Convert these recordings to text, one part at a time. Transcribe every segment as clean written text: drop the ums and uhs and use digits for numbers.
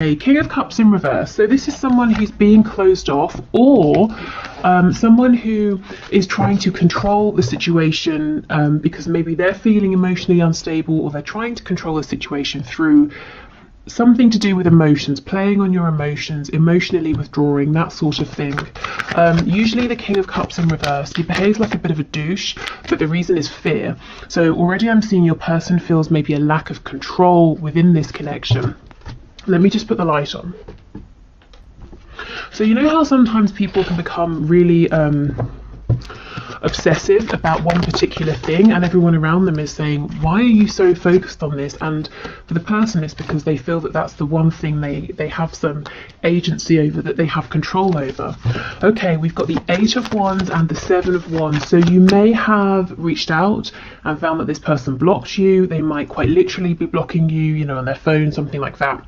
A King of Cups in reverse. So this is someone who's being closed off, or someone who is trying to control the situation because maybe they're feeling emotionally unstable, or they're trying to control the situation through something to do with emotions, playing on your emotions, emotionally withdrawing, that sort of thing. Usually the King of Cups in reverse, he behaves like a bit of a douche, but the reason is fear. So already I'm seeing your person feels maybe a lack of control within this connection. Let me just put the light on. So you know how sometimes people can become really obsessive about one particular thing, and everyone around them is saying, why are you so focused on this? And for the person, it's because they feel that that's the one thing they have some agency over, that they have control over. Okay, we've got the 8 of Wands and the 7 of Wands. So you may have reached out and found that this person blocked you. They might quite literally be blocking you, you know, on their phone, something like that.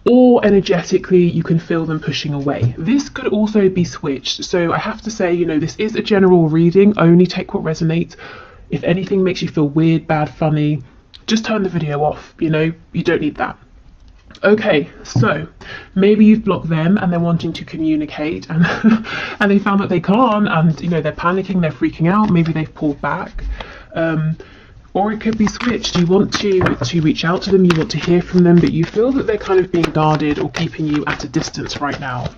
Or energetically, you can feel them pushing away. This could also be switched. So I have to say, you know, this is a general reading. Only take what resonates. If anything makes you feel weird, bad, funny, just turn the video off. You know, you don't need that. Okay, so maybe you've blocked them and they're wanting to communicate, and and they found that they can't, and you know, they're panicking, they're freaking out. Maybe they've pulled back. Or it could be switched. You want to reach out to them, you want to hear from them, but you feel that they're kind of being guarded or keeping you at a distance right now.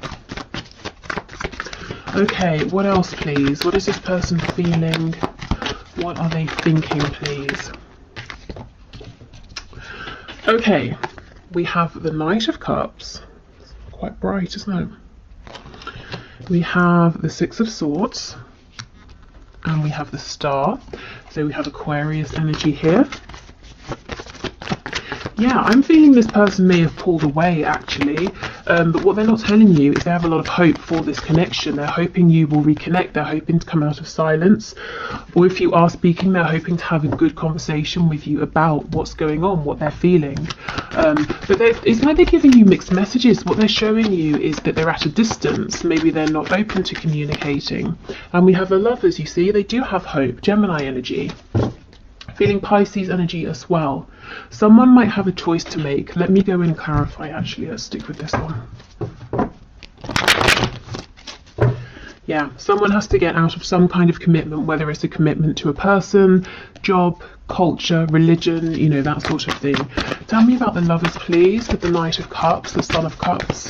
Okay, what else, please? What is this person feeling? What are they thinking, please? Okay, we have the Knight of Cups. It's quite bright, isn't it? We have the 6 of Swords. And we have the Star. So we have Aquarius energy here. Yeah, I'm feeling this person may have pulled away actually, but what they're not telling you is they have a lot of hope for this connection. They're hoping you will reconnect, they're hoping to come out of silence, or if you are speaking, they're hoping to have a good conversation with you about what's going on, what they're feeling. But it's like they're giving you mixed messages. What they're showing you is that they're at a distance, maybe they're not open to communicating. And we have the Lovers, you see, they do have hope, Gemini energy. Feeling Pisces energy as well. Someone might have a choice to make. Let me go and clarify actually. Let's stick with this one. Yeah, someone has to get out of some kind of commitment, whether it's a commitment to a person, job, culture, religion, you know, that sort of thing. Tell me about the Lovers, please, with the Knight of Cups, the Son of Cups.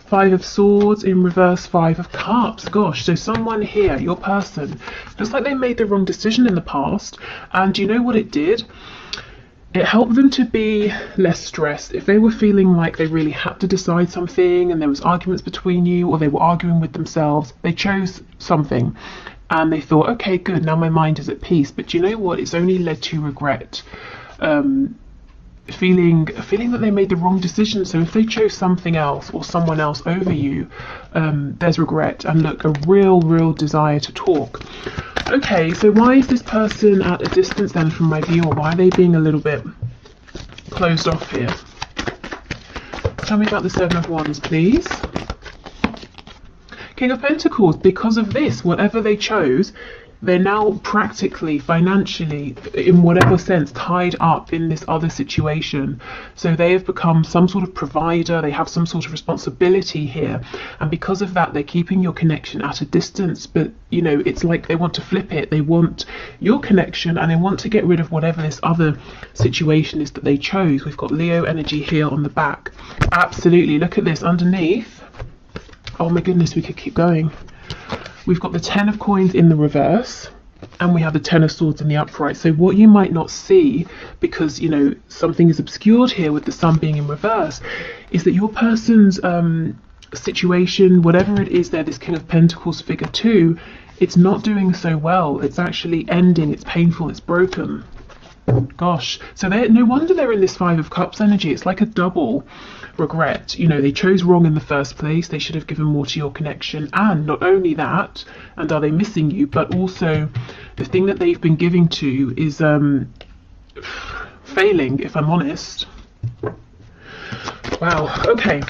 5 of Swords in reverse, 5 of Cups. Gosh, so someone here, your person, looks like they made the wrong decision in the past, and you know what it did? It helped them to be less stressed. If they were feeling like they really had to decide something and there was arguments between you, or they were arguing with themselves, they chose something and they thought, okay, good, now my mind is at peace. But you know what? It's only led to regret. Feeling that they made the wrong decision. So if they chose something else or someone else over you, there's regret and look, a real desire to talk. Okay, so why is this person at a distance then from my view, or why are they being a little bit closed off here? Tell me about the 7 of Wands, please. King of Pentacles. Because of this, whatever they chose, they're now practically, financially, in whatever sense, tied up in this other situation. So they have become some sort of provider, they have some sort of responsibility here. And because of that, they're keeping your connection at a distance. But, you know, it's like they want to flip it. They want your connection and they want to get rid of whatever this other situation is that they chose. We've got Leo energy here on the back. Absolutely. Look at this underneath. Oh my goodness, we could keep going. We've got the 10 of Coins in the reverse, and we have the 10 of Swords in the upright. So what you might not see, because, you know, something is obscured here with the Sun being in reverse, is that your person's situation, whatever it is there, this King of Pentacles figure 2, it's not doing so well. It's actually ending, it's painful, it's broken. Gosh, so no wonder they're in this 5 of Cups energy. It's like a double regret. You know, they chose wrong in the first place. They should have given more to your connection. And not only that, and are they missing you, but also the thing that they've been giving to is failing, if I'm honest. Wow, okay.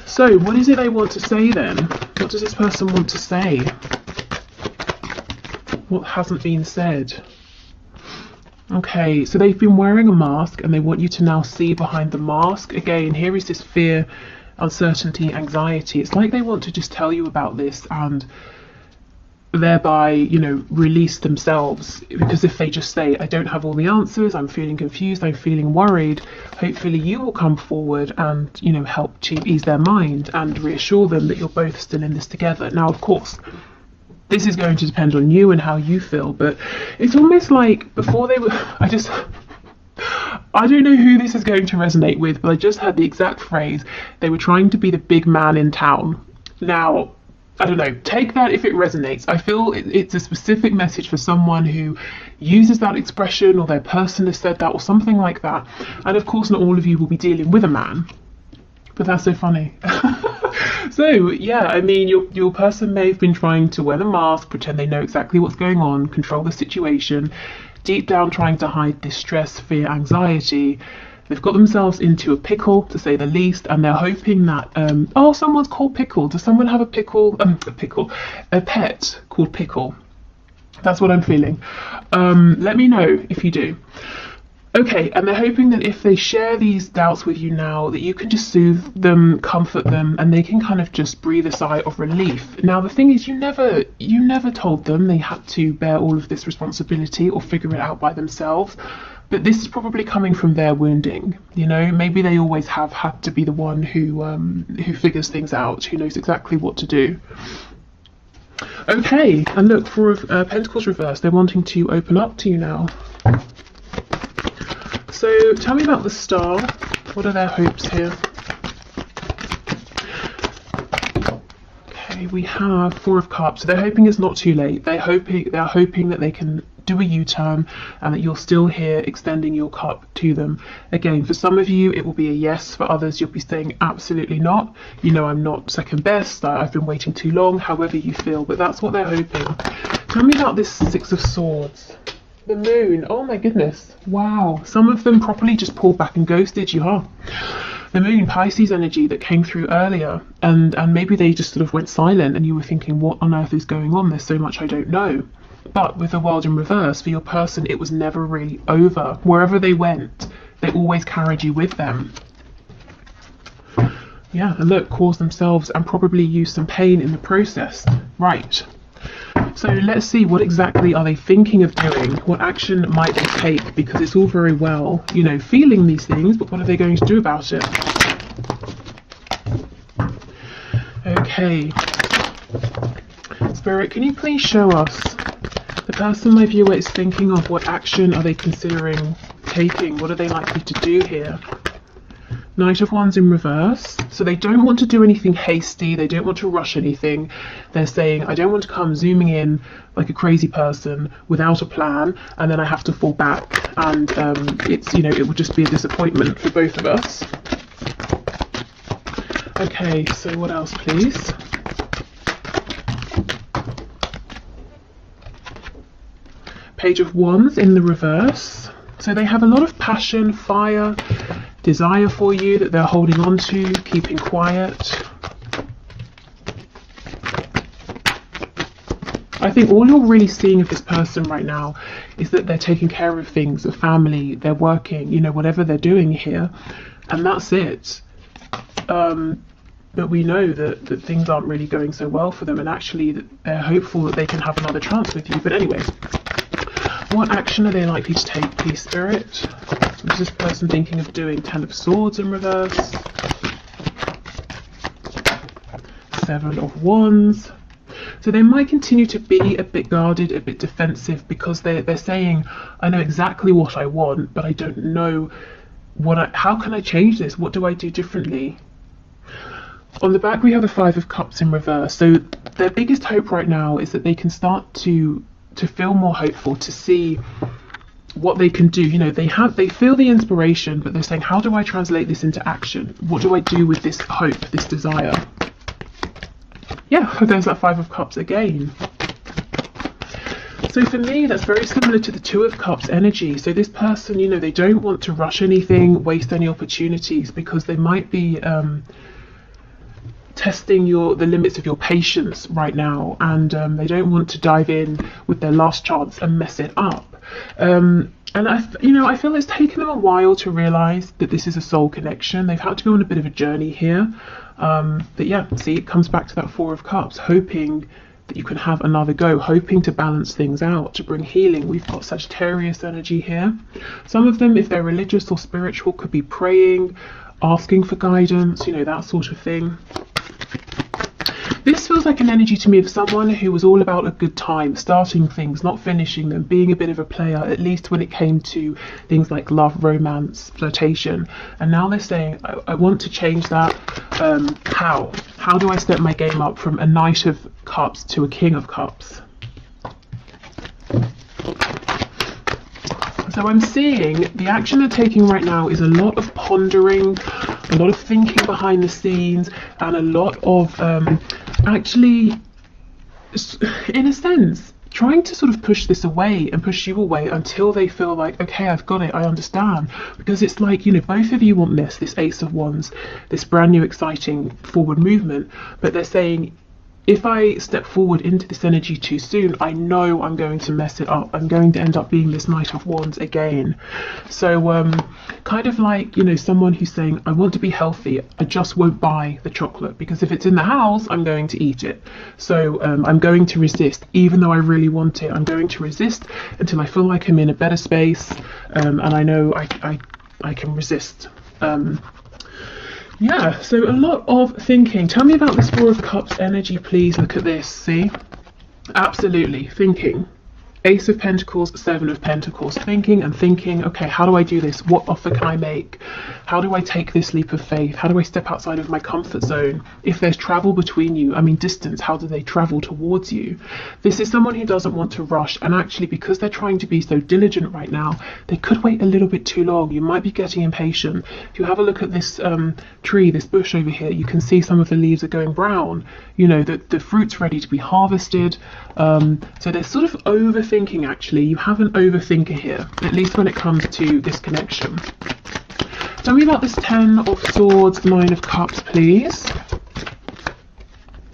So what is it they want to say then? What does this person want to say? What hasn't been said? Okay, so they've been wearing a mask and they want you to now see behind the mask. Again, here is this fear, uncertainty, anxiety. It's like they want to just tell you about this and thereby, release themselves. Because if they just say, I don't have all the answers, I'm feeling confused, I'm feeling worried, hopefully you will come forward and, help ease their mind and reassure them that you're both still in this together. Now, of course, this is going to depend on you and how you feel, but it's almost like before they were, I don't know who this is going to resonate with, but I just heard the exact phrase, they were trying to be the big man in town. Now, I don't know, take that if it resonates. I feel it's a specific message for someone who uses that expression, or their person has said that, or something like that. And of course, not all of you will be dealing with a man, but that's so funny. So yeah, I mean, your person may have been trying to wear the mask, pretend they know exactly what's going on, control the situation, deep down trying to hide distress, fear, anxiety. They've got themselves into a pickle, to say the least, and they're hoping that, someone's called Pickle. Does someone have a pet called Pickle? That's what I'm feeling. Let me know if you do. Okay, and they're hoping that if they share these doubts with you now, that you can just soothe them, comfort them, and they can kind of just breathe a sigh of relief. Now, the thing is, you never told them they had to bear all of this responsibility or figure it out by themselves. But this is probably coming from their wounding. Maybe they always have had to be the one who figures things out, who knows exactly what to do. Okay, and look, for Pentacles reversed, they're wanting to open up to you now. So tell me about the Star. What are their hopes here? Okay, we have Four of Cups. So they're hoping it's not too late. They're hoping that they can do a U-turn and that you're still here extending your cup to them. Again, for some of you it will be a yes, for others you'll be saying absolutely not. I'm not second best, I've been waiting too long, however you feel, but that's what they're hoping. Tell me about this Six of Swords. The Moon. Oh my goodness. Wow. Some of them properly just pulled back and ghosted you, huh? The Moon, Pisces energy that came through earlier, and maybe they just sort of went silent and you were thinking, what on earth is going on? There's so much I don't know. But with the World in reverse, for your person, it was never really over. Wherever they went, they always carried you with them. Yeah, and look, caused themselves and probably used some pain in the process. Right. So let's see, what exactly are they thinking of doing? What action might they take? Because it's all very well, feeling these things, but what are they going to do about it? Okay. Spirit, can you please show us the person my viewer is thinking of? What action are they considering taking? What are they likely to do here? Knight of Wands in reverse. So they don't want to do anything hasty. They don't want to rush anything. They're saying, I don't want to come zooming in like a crazy person without a plan, and then I have to fall back. And it would just be a disappointment for both of us. Okay, so what else, please? Page of Wands in the reverse. So they have a lot of passion, fire, desire for you that they're holding on to, keeping quiet. I think all you're really seeing of this person right now is that they're taking care of things, a family, they're working, whatever they're doing here, and that's it. But we know that things aren't really going so well for them, and actually that they're hopeful that they can have another chance with you. But anyway, what action are they likely to take, please, Spirit? What is this person thinking of doing? Ten of Swords in reverse. Seven of Wands. So they might continue to be a bit guarded, a bit defensive, because they're saying, I know exactly what I want, but I don't know how can I change this? What do I do differently? On the back we have the Five of Cups in reverse. So their biggest hope right now is that they can start to feel more hopeful, to see what they can do. They feel the inspiration, but they're saying, how do I translate this into action? What do I do with this hope, this desire? Yeah, there's that Five of Cups again. So for me, that's very similar to the Two of Cups energy. So this person, they don't want to rush anything, waste any opportunities, because they might be testing the limits of your patience right now, and they don't want to dive in with their last chance and mess it up. And And I feel it's taken them a while to realize that this is a soul connection. They've had to go on a bit of a journey here. But yeah, see, it comes back to that Four of Cups, hoping that you can have another go, hoping to balance things out, to bring healing. We've got Sagittarius energy here. Some of them, if they're religious or spiritual, could be praying, asking for guidance, that sort of thing. This feels like an energy to me of someone who was all about a good time, starting things, not finishing them, being a bit of a player, at least when it came to things like love, romance, flirtation. And now they're saying, I want to change that. How? How do I step my game up from a Knight of Cups to a King of Cups? So I'm seeing the action they're taking right now is a lot of pondering, a lot of thinking behind the scenes, and a lot of actually, in a sense, trying to sort of push this away and push you away until they feel like, okay, I've got it, I understand. Because it's like, both of you want this Ace of Wands, this brand new exciting forward movement, but they're saying, if I step forward into this energy too soon, I know I'm going to mess it up. I'm going to end up being this Knight of Wands again. So kind of like, someone who's saying, I want to be healthy, I just won't buy the chocolate, because if it's in the house, I'm going to eat it. So I'm going to resist, even though I really want it. I'm going to resist until I feel like I'm in a better space, and I know I can resist. Yeah, so a lot of thinking. Tell me about this Four of Cups energy, please. Look at this, see? Absolutely, thinking. Ace of Pentacles, Seven of Pentacles, thinking and thinking, okay, how do I do this? What offer can I make? How do I take this leap of faith? How do I step outside of my comfort zone? If there's travel between you, distance, how do they travel towards you? This is someone who doesn't want to rush, and actually, because they're trying to be so diligent right now, they could wait a little bit too long. You might be getting impatient. If you have a look at this tree, this bush over here, you can see some of the leaves are going brown. The fruit's ready to be harvested. So they're sort of overthinking. Actually, you have an overthinker here, at least when it comes to this connection. Tell me about this Ten of Swords, Nine of Cups, please.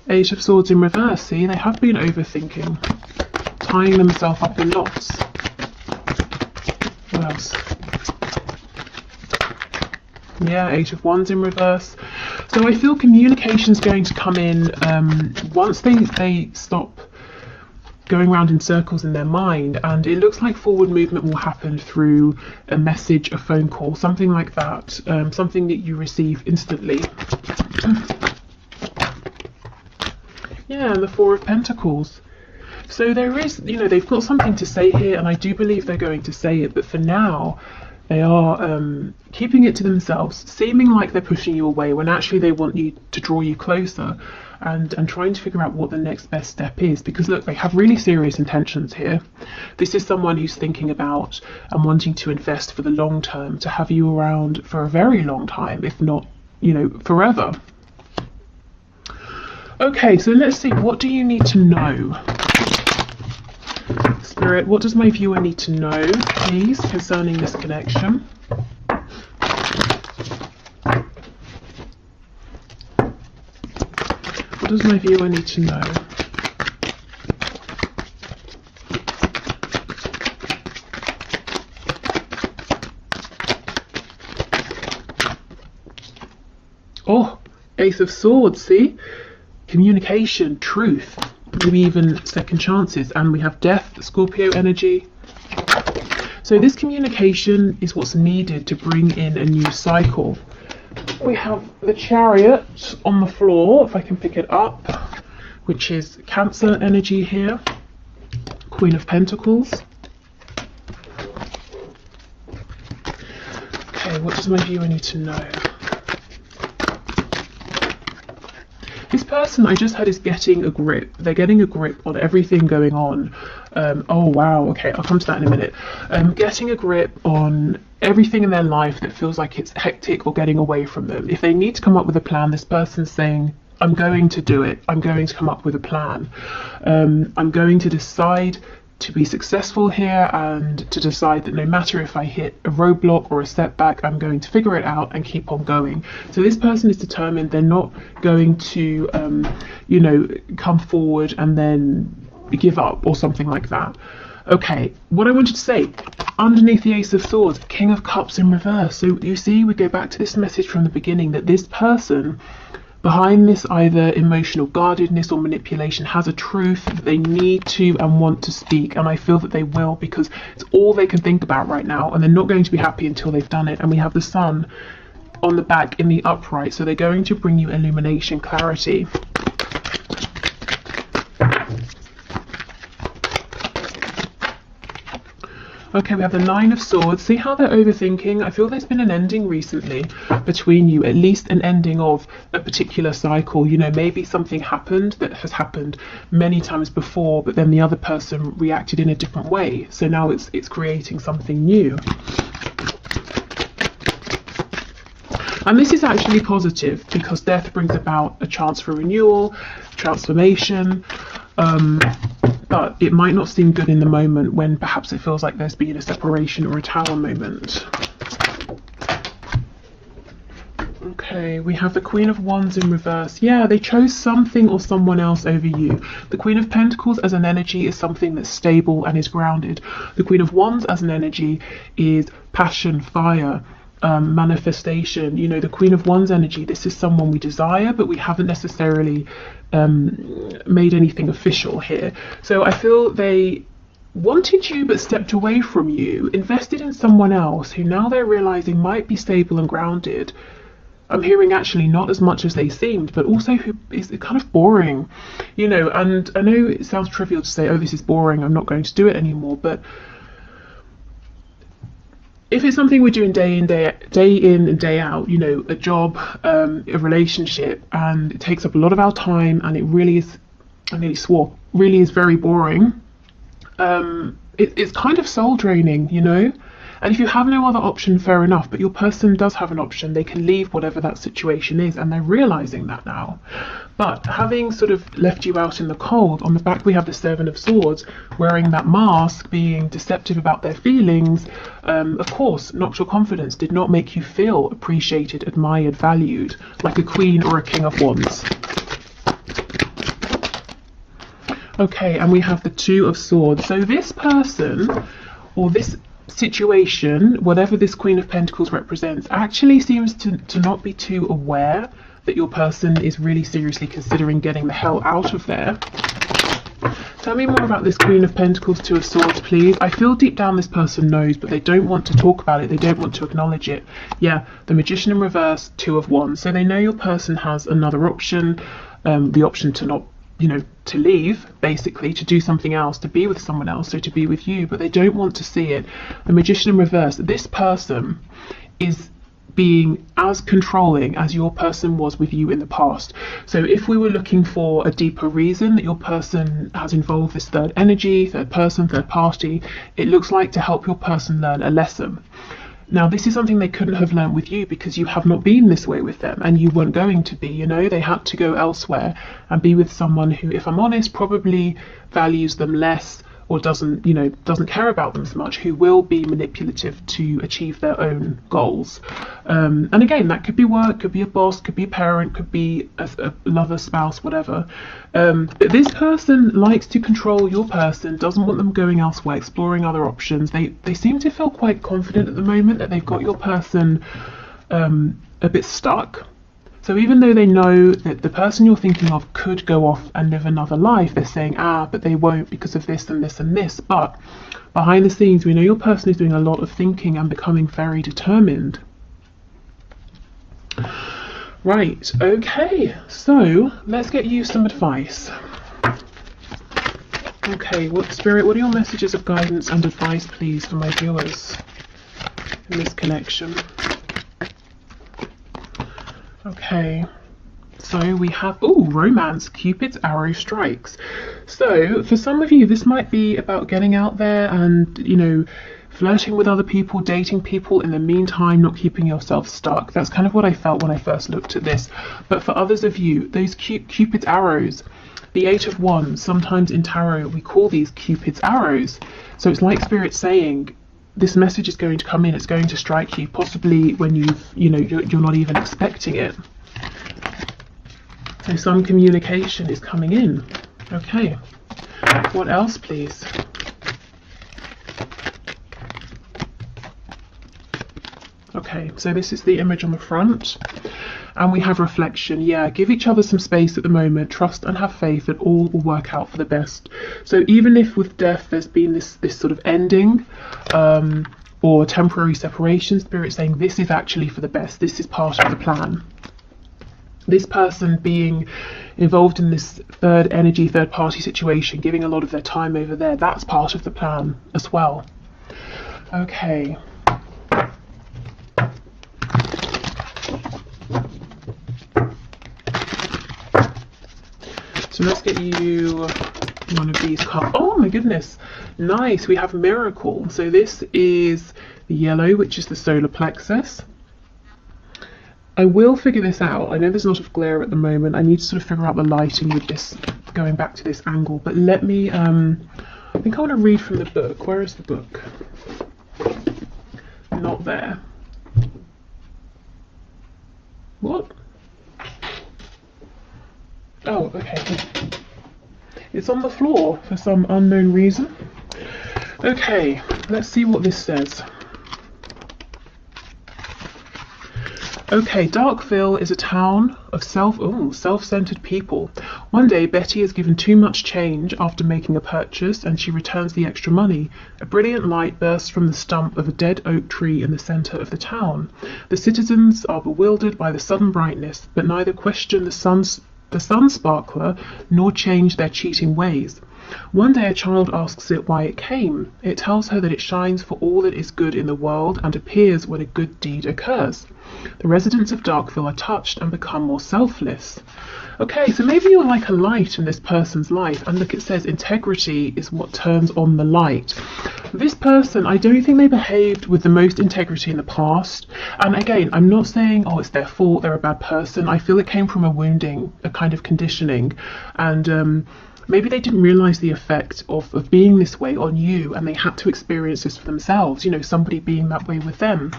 Eight of Swords in reverse. See, they have been overthinking, tying themselves up in knots. What else? Yeah, Eight of Wands in reverse. So I feel communication's going to come in once they stop going around in circles in their mind, and it looks like forward movement will happen through a message, a phone call, something like that, something that you receive instantly. Yeah, and the Four of Pentacles. So there is, they've got something to say here, and I do believe they're going to say it, but for now they are keeping it to themselves, seeming like they're pushing you away when actually they want you to draw you closer, and trying to figure out what the next best step is, because look, they have really serious intentions here. This is someone who's thinking about and wanting to invest for the long term, to have you around for a very long time, if not, forever. Okay, so let's see, what do you need to know? Spirit, what does my viewer need to know, please, concerning this connection? What does my viewer need to know? Oh, Ace of Swords, see? Communication, truth, maybe even second chances, and we have Death, Scorpio energy. So this communication is what's needed to bring in a new cycle. We have the Chariot on the floor, if I can pick it up, which is Cancer energy here. Queen of Pentacles. Okay, what does my viewer need to know? This person I just had is getting a grip. They're getting a grip on everything going on. Oh wow, okay, I'll come to that in a minute. Getting a grip on everything in their life that feels like it's hectic or getting away from them. If they need to come up with a plan, this person's saying, I'm going to do it. I'm going to come up with a plan. I'm going to decide to be successful here, and to decide that no matter if I hit a roadblock or a setback, I'm going to figure it out and keep on going. So this person is determined. They're not going to, come forward and then give up or something like that. Okay, what I wanted to say, underneath the Ace of Swords, King of Cups in reverse. So you see, we go back to this message from the beginning that this person behind this either emotional guardedness or manipulation has a truth that they need to and want to speak, and I feel that they will, because it's all they can think about right now, and they're not going to be happy until they've done it. And we have the Sun on the back in the upright, so they're going to bring you illumination, clarity. Okay, we have the Nine of Swords. See how they're overthinking? I feel there's been an ending recently between you, at least an ending of a particular cycle. You know, maybe something happened that has happened many times before, but then the other person reacted in a different way. So now it's creating something new. And this is actually positive, because death brings about a chance for renewal, transformation. But it might not seem good in the moment when perhaps it feels like there's been a separation or a Tower moment. Okay, we have the Queen of Wands in reverse. Yeah, they chose something or someone else over you. The Queen of Pentacles as an energy is something that's stable and is grounded. The Queen of Wands as an energy is passion, fire, manifestation. You know, the Queen of Wands energy, this is someone we desire, but we haven't necessarily made anything official here. So I feel they wanted you but stepped away from you, invested in someone else who now they're realizing might be stable and grounded. I'm hearing actually not as much as they seemed, but also who is kind of boring, you know. And I know it sounds trivial to say, oh, this is boring, I'm not going to do it anymore, but if it's something we're doing day in and day out, you know, a job, a relationship, and it takes up a lot of our time, and it really is, I nearly swore, really is very boring, it's kind of soul draining, you know. And if you have no other option, fair enough, but your person does have an option. They can leave whatever that situation is, and they're realizing that now. But having sort of left you out in the cold, on the back we have the Seven of Swords, wearing that mask, being deceptive about their feelings, of course, knocked your confidence, did not make you feel appreciated, admired, valued, like a Queen or a King of Wands. Okay, and we have the Two of Swords. So this person, or this situation, whatever this Queen of Pentacles represents, actually seems to not be too aware that your person is really seriously considering getting the hell out of there. Tell me more about this Queen of Pentacles, Two of Swords, please. I feel deep down this person knows, but they don't want to talk about it. They don't want to acknowledge it. Yeah, the Magician in reverse, Two of Wands. So they know your person has another option, the option to not, you know, to leave, basically, to do something else, to be with someone else, so to be with you, but they don't want to see it. The Magician in reverse, this person is being as controlling as your person was with you in the past. So if we were looking for a deeper reason that your person has involved this third energy, third person, third party, it looks like to help your person learn a lesson. Now, this is something they couldn't have learned with you, because you have not been this way with them, and you weren't going to be, you know. They had to go elsewhere and be with someone who, if I'm honest, probably values them less, or doesn't, you know, doesn't care about them so much, who will be manipulative to achieve their own goals. And again, that could be work, could be a boss, could be a parent, could be a lover, spouse, whatever. But this person likes to control your person, doesn't want them going elsewhere, exploring other options. They seem to feel quite confident at the moment that they've got your person a bit stuck. So even though they know that the person you're thinking of could go off and live another life, they're saying, but they won't because of this and this and this. But behind the scenes, we know your person is doing a lot of thinking and becoming very determined. Right, okay, so let's get you some advice. Okay, Spirit, what are your messages of guidance and advice, please, for my viewers in this connection? Okay, so we have, romance, Cupid's arrow strikes. So for some of you, this might be about getting out there and, you know, flirting with other people, dating people, in the meantime not keeping yourself stuck. That's kind of what I felt when I first looked at this. But for others of you, those Cupid's arrows, the Eight of Wands, sometimes in tarot we call these Cupid's arrows. So it's like Spirit saying, this message is going to come in, it's going to strike you, possibly when you're not even expecting it. So some communication is coming in. Okay, what else, please? Okay, so this is the image on the front, and we have reflection. Yeah, give each other some space at the moment, trust and have faith that all will work out for the best. So even if with death there's been this sort of ending or temporary separation, Spirit saying this is actually for the best, this is part of the plan. This person being involved in this third energy, third party situation, giving a lot of their time over there, that's part of the plan as well. Okay. So let's get you one of these cards. Oh my goodness, nice. We have Miracle. So this is the yellow, which is the solar plexus. I will figure this out. I know there's a lot of glare at the moment. I need to sort of figure out the lighting with this, going back to this angle. But let me, I think I want to read from the book. Where is the book? Not there. What? Oh, okay. It's on the floor for some unknown reason. Okay, let's see what this says. Okay, Darkville is a town of self-centered people. One day, Betty is given too much change after making a purchase, and she returns the extra money. A brilliant light bursts from the stump of a dead oak tree in the center of the town. The citizens are bewildered by the sudden brightness, but neither question the sun sparkler nor change their cheating ways. One day a child asks it why it came. It tells her that it shines for all that is good in the world and appears when a good deed occurs. The residents of Darkville are touched and become more selfless. Okay, so maybe you're like a light in this person's life, and look, it says integrity is what turns on the light. This person, I don't think they behaved with the most integrity in the past. And again, I'm not saying, oh, it's their fault, they're a bad person. I feel it came from a wounding, a kind of conditioning. And maybe they didn't realize the effect of being this way on you, and they had to experience this for themselves, you know, somebody being that way with them.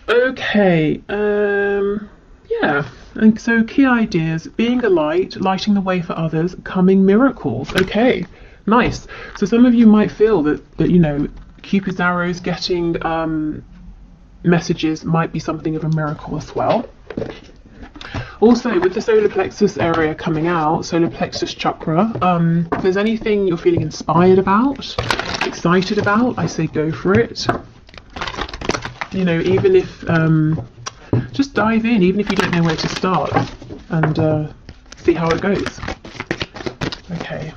Okay, yeah, and so key ideas: being a light, lighting the way for others, coming miracles. Okay, nice. So some of you might feel that you know, Cupid's arrows, getting messages might be something of a miracle as well. Also, with the solar plexus area coming out, solar plexus chakra, if there's anything you're feeling inspired about, excited about, I say go for it. You know, even if, just dive in, even if you don't know where to start, and see how it goes. Okay.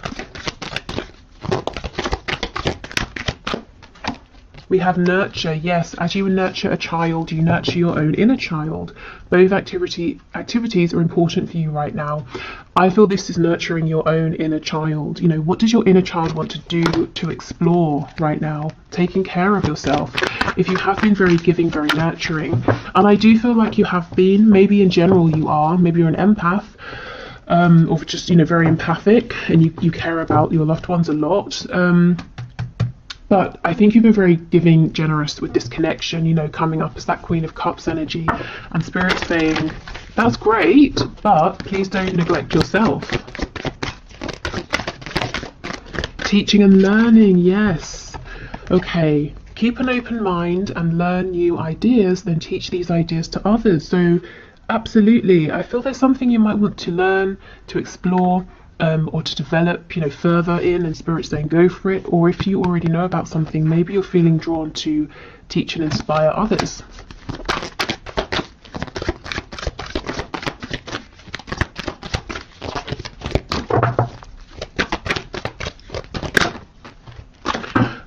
We have nurture. Yes, as you nurture a child, you nurture your own inner child. Both activities are important for you right now. I feel this is nurturing your own inner child. You know, what does your inner child want to do, to explore right now? Taking care of yourself. If you have been very giving, very nurturing, and I do feel like you have been, maybe in general you are, maybe you're an empath, or just, you know, very empathic, and you care about your loved ones a lot. But I think you've been very giving, generous with this connection, you know, coming up as that Queen of Cups energy, and Spirit saying, that's great, but please don't neglect yourself. Teaching and learning, yes. Okay, keep an open mind and learn new ideas, then teach these ideas to others. So absolutely, I feel there's something you might want to learn, to explore, or to develop, you know, further in, and Spirit saying go for it. Or if you already know about something, maybe you're feeling drawn to teach and inspire others.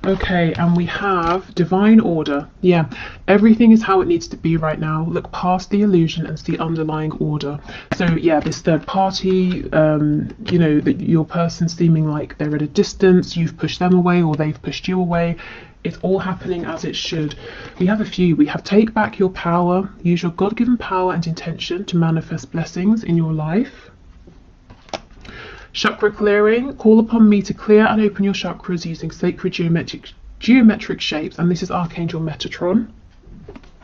Okay, and we have divine order. Yeah, everything is how it needs to be right now. Look past the illusion and see underlying order. So yeah, this third party, you know, that your person seeming like they're at a distance, you've pushed them away or they've pushed you away. It's all happening as it should. We have a few. We have take back your power, use your God-given power and intention to manifest blessings in your life. Chakra clearing, call upon me to clear and open your chakras using sacred geometric shapes, and this is Archangel Metatron.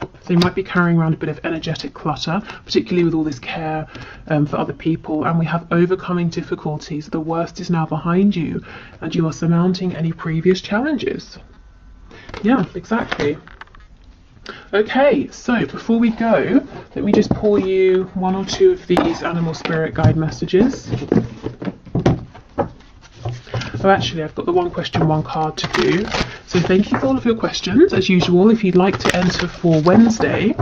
So you might be carrying around a bit of energetic clutter, particularly with all this care for other people. And we have overcoming difficulties. The worst is now behind you, and you are surmounting any previous challenges. Yeah, exactly. Okay, so before we go, let me just pull you one or two of these animal spirit guide messages. Oh, actually, I've got the one question, one card to do. So thank you for all of your questions. As usual, if you'd like to enter for Wednesday,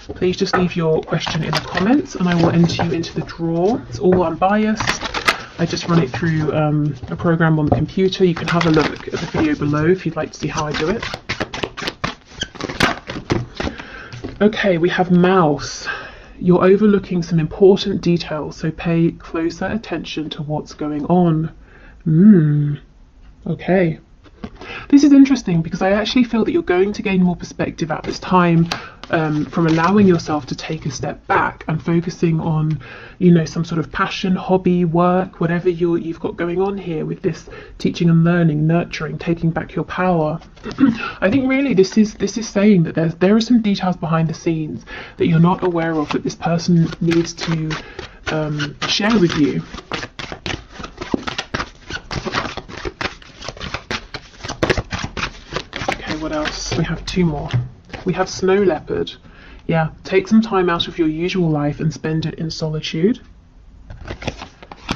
please just leave your question in the comments and I will enter you into the draw. It's all unbiased. I just run it through a program on the computer. You can have a look at the video below if you'd like to see how I do it. Okay, we have mouse. You're overlooking some important details, so pay closer attention to what's going on. Okay. This is interesting because I actually feel that you're going to gain more perspective at this time from allowing yourself to take a step back and focusing on, you know, some sort of passion, hobby, work, whatever you've got going on here with this teaching and learning, nurturing, taking back your power. I think really this is saying that there are some details behind the scenes that you're not aware of that this person needs to share with you. What else? We have two more. We have snow leopard. Yeah, take some time out of your usual life and spend it in solitude.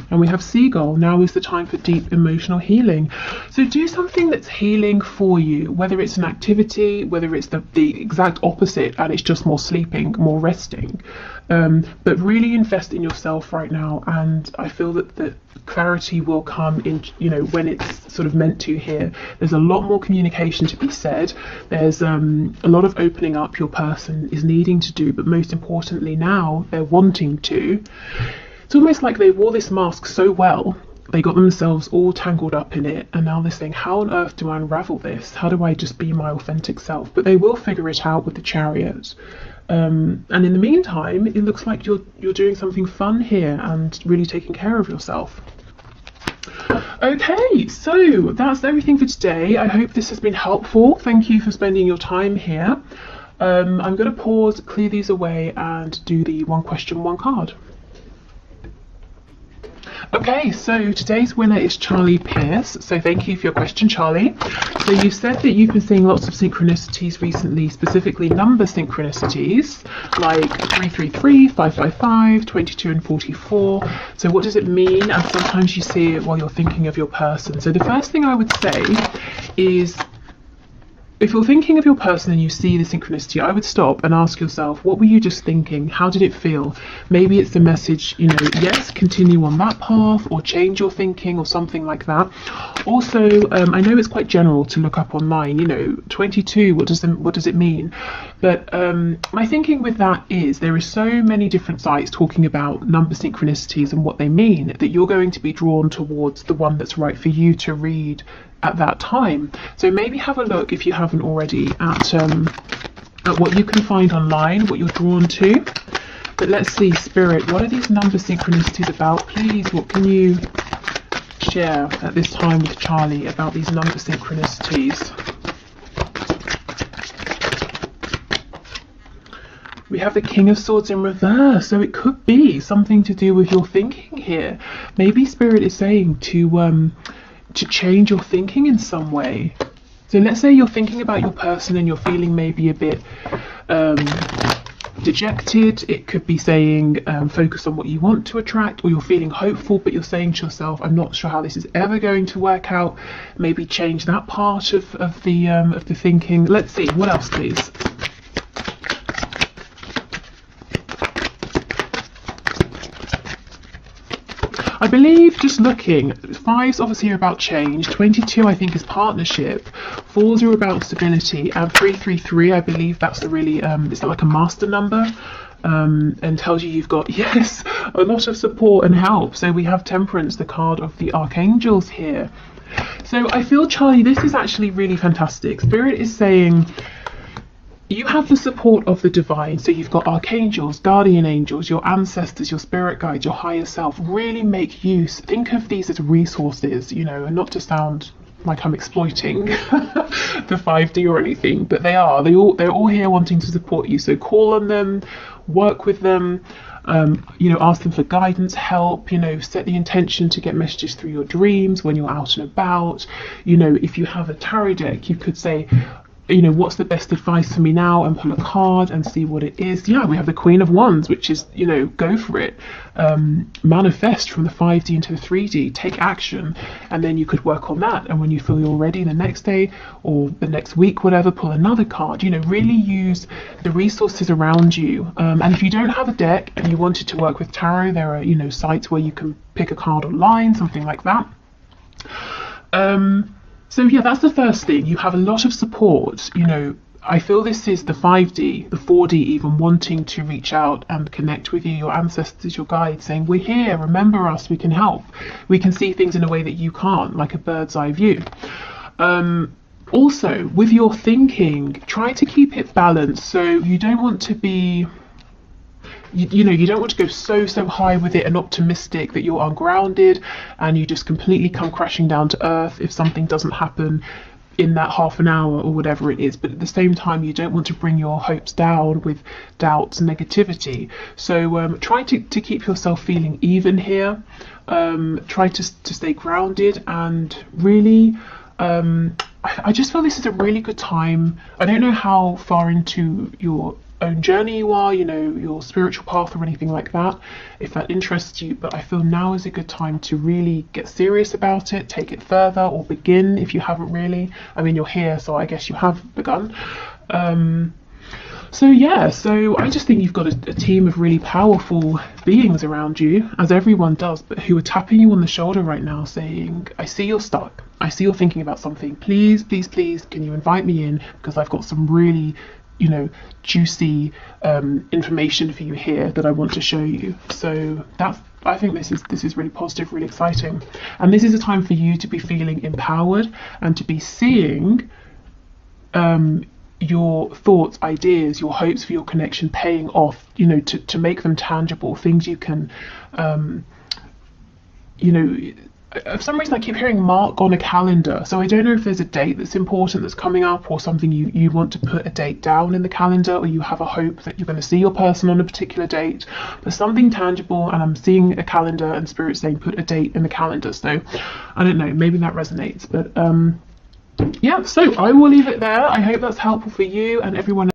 And we have seagull. Now is the time for deep emotional healing. So do something that's healing for you, whether it's an activity, whether it's the exact opposite and it's just more sleeping, more resting. But really invest in yourself right now, and I feel that the clarity will come in, you know, when it's sort of meant to here. There's a lot more communication to be said. There's a lot of opening up your person is needing to do, but most importantly now they're wanting to. It's almost like they wore this mask so well, they got themselves all tangled up in it, and now they're saying, how on earth do I unravel this? How do I just be my authentic self? But they will figure it out with the Chariot. And in the meantime, it looks like you're doing something fun here and really taking care of yourself. Okay, so that's everything for today. I hope this has been helpful. Thank you for spending your time here. I'm going to pause, clear these away, and do the one question, one card. Okay, so today's winner is Charlie Pierce. So thank you for your question, Charlie. So you said that you've been seeing lots of synchronicities recently, specifically number synchronicities, like 333, 555, 22 and 44. So what does it mean? And sometimes you see it while you're thinking of your person. So the first thing I would say is, if you're thinking of your person and you see the synchronicity, I would stop and ask yourself, what were you just thinking? How did it feel? Maybe it's the message, you know, yes, continue on that path, or change your thinking, or something like that. Also, I know it's quite general to look up online, you know, 22, what does it mean? But my thinking with that is there are so many different sites talking about number synchronicities and what they mean that you're going to be drawn towards the one that's right for you to read at that time. So maybe have a look, if you haven't already, at what you can find online, what you're drawn to. But let's see, Spirit, what are these number synchronicities about? Please, what can you share at this time with Charlie about these number synchronicities? We have the King of Swords in reverse, so it could be something to do with your thinking here. Maybe Spirit is saying to change your thinking in some way. So let's say you're thinking about your person and you're feeling maybe a bit dejected. It could be saying focus on what you want to attract, or you're feeling hopeful but you're saying to yourself, I'm not sure how this is ever going to work out. Maybe change that part of the thinking. Let's see, what else please? I believe, just looking, 5s obviously are about change, 22 I think is partnership, 4s are about stability, and 333 I believe that's the really, it's like a master number, and tells you you've got, yes, a lot of support and help. So we have Temperance, the card of the Archangels here. So I feel, Charlie, this is actually really fantastic. Spirit is saying, you have the support of the divine, so you've got archangels, guardian angels, your ancestors, your spirit guides, your higher self. Really make use, think of these as resources, you know, and not to sound like I'm exploiting the 5D or anything, but they're all here wanting to support you. So call on them, work with them, you know, ask them for guidance, help, you know, set the intention to get messages through your dreams when you're out and about. You know, if you have a tarot deck, you could say, what's the best advice for me now, and pull a card and see what it is. Yeah, we have the Queen of Wands, which is, go for it. Manifest from the 5D into the 3D, take action, and then you could work on that. And when you feel you're ready the next day or the next week, whatever, pull another card. Really use the resources around you. And if you don't have a deck and you wanted to work with tarot, there are, sites where you can pick a card online, something like that. So yeah, that's the first thing. You have a lot of support. I feel this is the 5D, the 4D even, wanting to reach out and connect with you, your ancestors, your guides, saying, we're here, remember us, we can help. We can see things in a way that you can't, like a bird's eye view. Also, with your thinking, try to keep it balanced. So you don't want to be... you don't want to go so high with it and optimistic that you're ungrounded and you just completely come crashing down to earth if something doesn't happen in that half an hour or whatever it is. But at the same time, you don't want to bring your hopes down with doubts, negativity. So try to keep yourself feeling even here. Try to stay grounded, and really I just feel this is a really good time. I don't know how far into your own journey you are, your spiritual path or anything like that, if that interests you, but I feel now is a good time to really get serious about it, take it further, or begin if you haven't really. I mean, you're here, so I guess you have begun. So I just think you've got a team of really powerful beings around you, as everyone does, but who are tapping you on the shoulder right now saying, I see you're stuck, I see you're thinking about something, please can you invite me in, because I've got some really juicy information for you here that I want to show you. So I think this is really positive, really exciting, and this is a time for you to be feeling empowered and to be seeing your thoughts, ideas, your hopes for your connection paying off, to make them tangible, things you can for some reason I keep hearing mark on a calendar, so I don't know if there's a date that's important that's coming up, or something you want to put a date down in the calendar, or you have a hope that you're going to see your person on a particular date, but something tangible. And I'm seeing a calendar and spirit saying put a date in the calendar, so I don't know, maybe that resonates. But yeah, so I will leave it there. I hope that's helpful for you and everyone